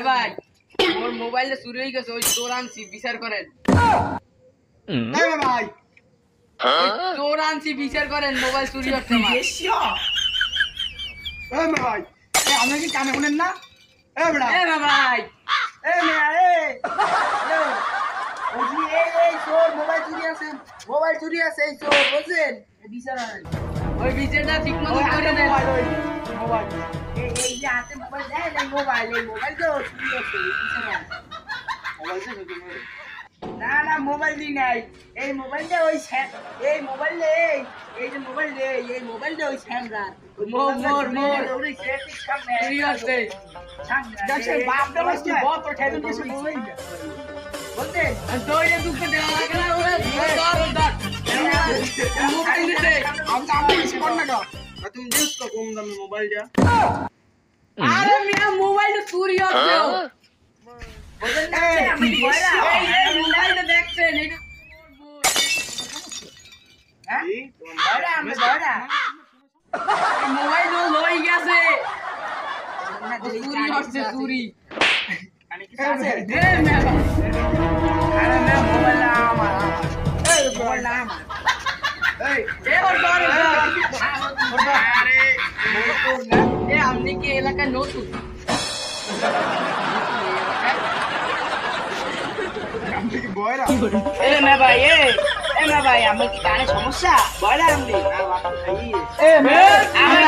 ভাই ওর মোবাইলে চুরি হয়ে গেছে, ওই চোর আনছি, বিচার করেন। ভাই চোর আনছি, বিচার করেন। মোবাইল চুরি হচ্ছে আমার। ভাই আপনি কি কানে শুনেন না? ভাই ভাই মোবাইল চুরি আছে, মোবাইল চুরি আছে, এই চোর বুঝছেন? বিচার ওই বিচারটা ঠিক মতো করে দেন। মোবাইল এই যে হাতে মোবাইল দেয় না, মোবাইল এই মোবাইল তো চুরি আছে, মোবাইল না না মোবাইল দি নাই, এই মোবাইলটা ওই এই মোবাইলে এই যে মোবাইল রে, এই মোবাইলটা ওই স্যামরার মোর ওই সেটিং সামনে চুরি হচ্ছে। দেখছেন বাপ দাদা কি বড় তো ঠেদন কিছু বলেন না বলতেন দৌড়ে ঢুকতে দেওয়া লাগে না, ওরা ধর মোবাইল দিতে। আমি কিছু কর না গো, তুমি দিস তো কম দামে মোবাইলটা। আরে মিয়া মোবাইলটা চুরি হচ্ছে। বলেন না আমি বয়রা এই মোবাইলটা দেখছেন, এটা হ্যাঁ বয়রা আমি বয়রা মোবাইল লই গেছে, চুরি হচ্ছে চুরি। মানে কি আছে এ মিয়া আরে না মোবাইল না আমার এই মোবাইল না আমার এই এ ওর ধর আরে মোটর না এ আপনি কি এলাকায় নতুন? আমি কি বয়রা এ মে ভাই এ মে ভাই আমার কি কানে সমস্যা? বয়রা আপনি এ মে আমি